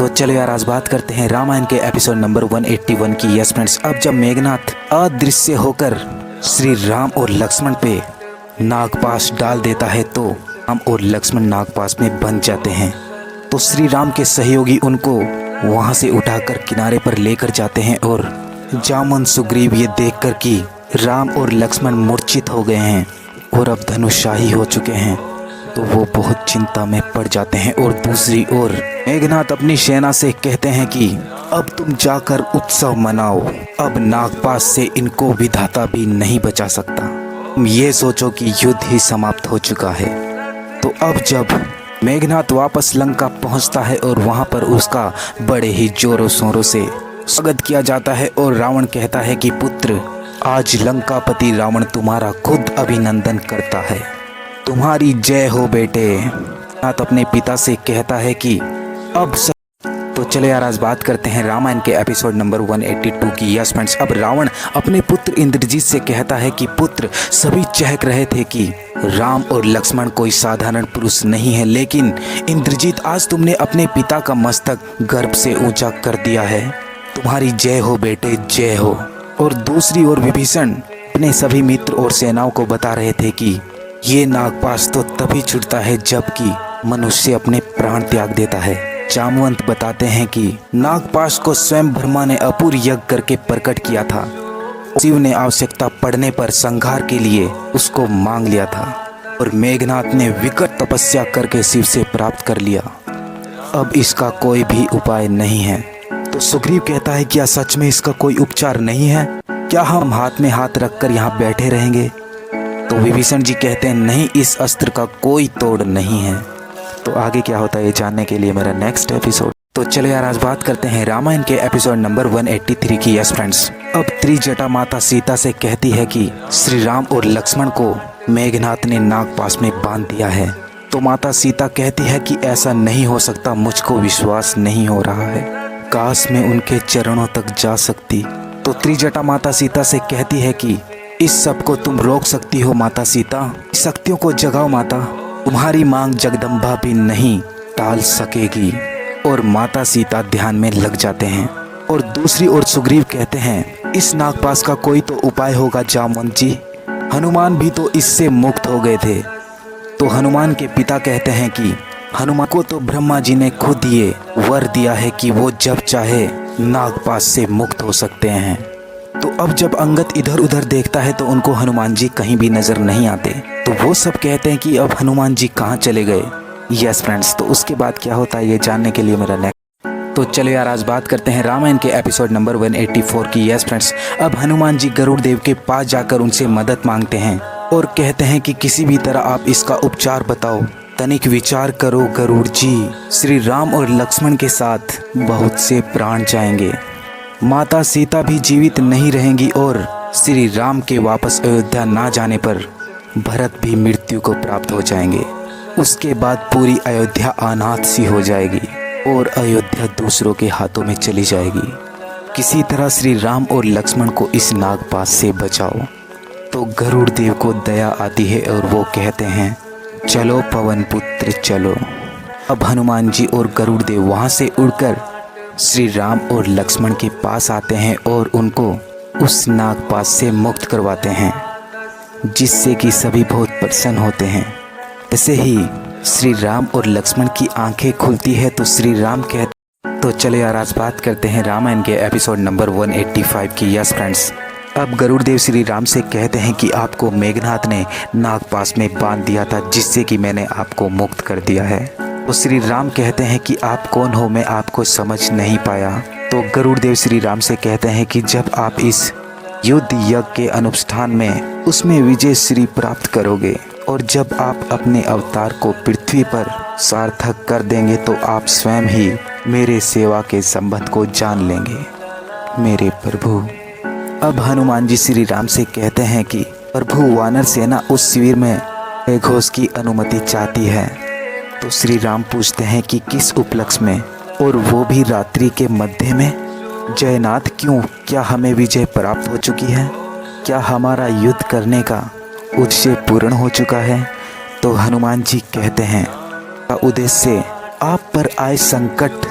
तो चलो यार आज बात करते हैं रामायण के एपिसोड नंबर 181 की। यस फ्रेंड्स, अब जब मेघनाथ अदृश्य होकर श्री राम और लक्ष्मण पे नागपाश डाल देता है तो राम और लक्ष्मण नागपाश में बंध जाते हैं। तो श्री राम के सहयोगी उनको वहां से उठाकर किनारे पर लेकर जाते हैं और जामुन सुग्रीव ये देखकर कि राम और लक्ष्मण मूर्छित हो गए हैं और अब धनुषशाही हो चुके हैं तो वो बहुत चिंता में पड़ जाते हैं। और दूसरी ओर मेघनाथ अपनी सेना से कहते हैं कि अब तुम जाकर उत्सव मनाओ, अब नागपाश से इनको विधाता भी नहीं बचा सकता। तुम ये सोचो कि युद्ध ही समाप्त हो चुका है। तो अब जब मेघनाथ वापस लंका पहुंचता है और वहां पर उसका बड़े ही जोरों शोरों से स्वागत किया जाता है और रावण कहता है कि पुत्र, आज लंकापति रावण तुम्हारा खुद अभिनंदन करता है, तुम्हारी जय हो बेटे। नाथ अपने पिता से कहता है कि अब तो चले यार आज बात करते हैं रामायण के एपिसोड नंबर 182 की। यस फ्रेंड्स, अब रावण अपने पुत्र इंद्रजीत से कहता है कि पुत्र, सभी चहक रहे थे कि राम और लक्ष्मण कोई साधारण पुरुष नहीं है, लेकिन इंद्रजीत आज तुमने अपने पिता का मस्तक गर्भ से ऊंचा कर दिया है, तुम्हारी जय हो बेटे, जय हो। और दूसरी ओर विभीषण अपने सभी मित्र और सेनाओं को बता रहे थे कि ये नागपाश तो तभी छूटता है जबकि मनुष्य अपने प्राण त्याग देता है। जामवंत बताते हैं कि नागपाश को स्वयं ब्रह्मा ने अपूर्व यज्ञ करके प्रकट किया था। शिव ने आवश्यकता पड़ने पर संहार के लिए उसको मांग लिया था और मेघनाथ ने विकट तपस्या करके शिव से प्राप्त कर लिया। अब इसका कोई भी उपाय नहीं है। तो सुग्रीव कहता है क्या सच में इसका कोई उपचार नहीं है? क्या हम हाथ में हाथ रखकर यहाँ बैठे रहेंगे? तो विभीषण जी कहते हैं नहीं, इस अस्त्र का कोई तोड़ नहीं है। तो आगे क्या होता है ये जानने के लिए मेरा नेक्स्ट एपिसोड। तो चलो यार आज बात करते हैं रामायण के एपिसोड नंबर 183 की। यस फ्रेंड्स, अब त्रिजटा माता सीता से कहती है कि श्री राम और लक्ष्मण को मेघनाथ ने नागपाश में बांध दिया है। तो माता सीता कहती है कि ऐसा नहीं हो सकता, मुझको विश्वास नहीं हो रहा है, काश मैं उनके चरणों तक जा सकती। तो त्रिजटा माता सीता से कहती है कि इस सब को तुम रोक सकती हो माता सीता, शक्तियों को जगाओ माता, तुम्हारी मांग जगदम्बा भी नहीं टाल सकेगी। और माता सीता ध्यान में लग जाते हैं। और दूसरी ओर सुग्रीव कहते हैं इस नागपाश का कोई तो उपाय होगा जामवंत जी, हनुमान भी तो इससे मुक्त हो गए थे। तो हनुमान के पिता कहते हैं कि हनुमान को तो ब्रह्मा जी ने खुद ये वर दिया है कि वो जब चाहे नागपाश से मुक्त हो सकते हैं। तो अब जब अंगद इधर उधर देखता है तो उनको हनुमान जी कहीं भी नजर नहीं आते। तो वो सब कहते हैं कि अब हनुमान जी कहाँ चले गए। यस फ्रेंड्स, तो उसके बाद क्या होता है ये जानने के लिए मेरा नेक्स्ट। तो चलो यार आज बात करते हैं रामायण के एपिसोड नंबर 184 की। यस फ्रेंड्स, अब हनुमान जी गरुड़ देव के पास जाकर उनसे मदद मांगते हैं और कहते हैं कि किसी भी तरह आप इसका उपचार बताओ, तनिक विचार करो गरुड़ जी, श्री राम और लक्ष्मण के साथ बहुत से प्राण जाएंगे, माता सीता भी जीवित नहीं रहेंगी और श्री राम के वापस अयोध्या ना जाने पर भरत भी मृत्यु को प्राप्त हो जाएंगे। उसके बाद पूरी अयोध्या अनाथ सी हो जाएगी और अयोध्या दूसरों के हाथों में चली जाएगी। किसी तरह श्री राम और लक्ष्मण को इस नागपाश से बचाओ। तो गरुड़ देव को दया आती है और वो कहते हैं चलो पवन पुत्र चलो। अब हनुमान जी और गरुड़ देव वहाँ से उड़कर श्री राम और लक्ष्मण के पास आते हैं और उनको उस नागपाश से मुक्त करवाते हैं, जिससे कि सभी बहुत प्रसन्न होते हैं। ऐसे ही श्री राम और लक्ष्मण की आंखें खुलती है तो श्री राम कहते। तो चलो यार आज बात करते हैं रामायण के एपिसोड नंबर 185 की। यस फ्रेंड्स, अब गरुड़ देव श्री राम से कहते हैं कि आपको मेघनाथ ने नागपाश में बांध दिया था, जिससे कि मैंने आपको मुक्त कर दिया है। तो श्री राम कहते हैं कि आप कौन हो, मैं आपको समझ नहीं पाया। तो गरुड़ देव श्री राम से कहते हैं कि जब आप इस युद्ध यज्ञ के अनुष्ठान में उसमें विजय श्री प्राप्त करोगे और जब आप अपने अवतार को पृथ्वी पर सार्थक कर देंगे तो आप स्वयं ही मेरे सेवा के संबंध को जान लेंगे मेरे प्रभु। अब हनुमान जी श्री राम से कहते हैं कि प्रभु, वानर सेना उस शिविर में घोष की अनुमति चाहती है। तो श्री राम पूछते हैं कि किस उपलक्ष्य में, और वो भी रात्रि के मध्य में? जयनाथ क्यों, क्या हमें विजय प्राप्त हो चुकी है? क्या हमारा युद्ध करने का उद्देश्य पूर्ण हो चुका है? तो हनुमान जी कहते हैं उद्देश्य आप पर आए संकट